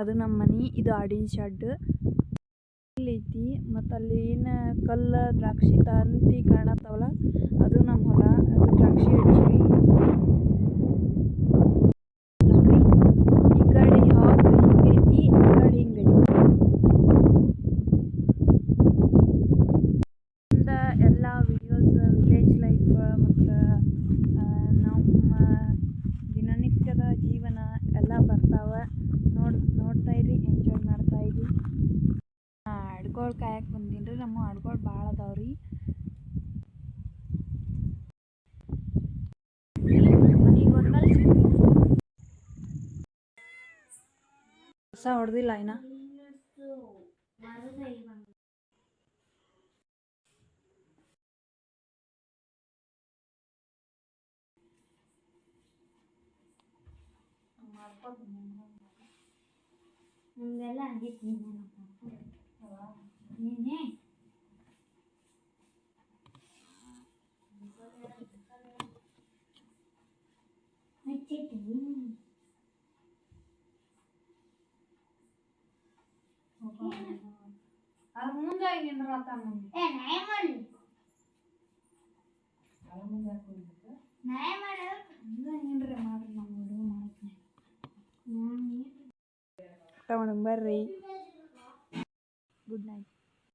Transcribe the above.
ಅದು ನಮ್ಮ ಮನೆ. ಇದು ಆಡಿನ ಶೆಡ್ ಐತಿ. ಮತ್ತು ಅಲ್ಲಿ ಏನು ಕಲ್ಲು ದ್ರಾಕ್ಷಿ ತಂತಿ ಕಾಣತ್ತಾವಲ್ಲ ಅದು ನಮ್ಮ ಹೊಲ. ಅದು ದ್ರಾಕ್ಷಿ ಹಚ್ಚಿವಿ ನೋಡ್ರಿ. ಈ ಕಡೆ ಹಾಪ್ ಹಿಂಗೈತಿ, ಈ ಕಡೆ ಹಿಂಗೈತಿ. ಎಲ್ಲ ವಿಡಿಯೋಸ್ ವಿಲೇಜ್ ಲೈಫ್ ಮತ್ತು ನಮ್ಮ ದಿನನಿತ್ಯದ ಜೀವನ ಎಲ್ಲ ಬರ್ತಾವೆ. ನೋಡ್ತಾ ಇರಿ, ಎಂಜಾಯ್ ಮಾಡ್ತಾ ಇರಿ. ಆಡ್ಗಳು ಕಾಯಕ್ಕೆ ಬಂದೀನಿ ರೀ. ನಮ್ಮ ಆಡ್ಗಳು ಭಾಳ ಅದಾವ್ರಿ. ಮನೆಗೆ ಹೋದ್ಮೇಲೆ ಹೊಸ ಹೊಡೆದಿಲ್ಲ ಇನ್ನ. ನಮಗೆಲ್ಲ ಆಗಿತ್ತು ನೀನೇ ಅದ್ರ ಮುಂದೆ ಏನಾರ ಬರ್ರಿ. Good night.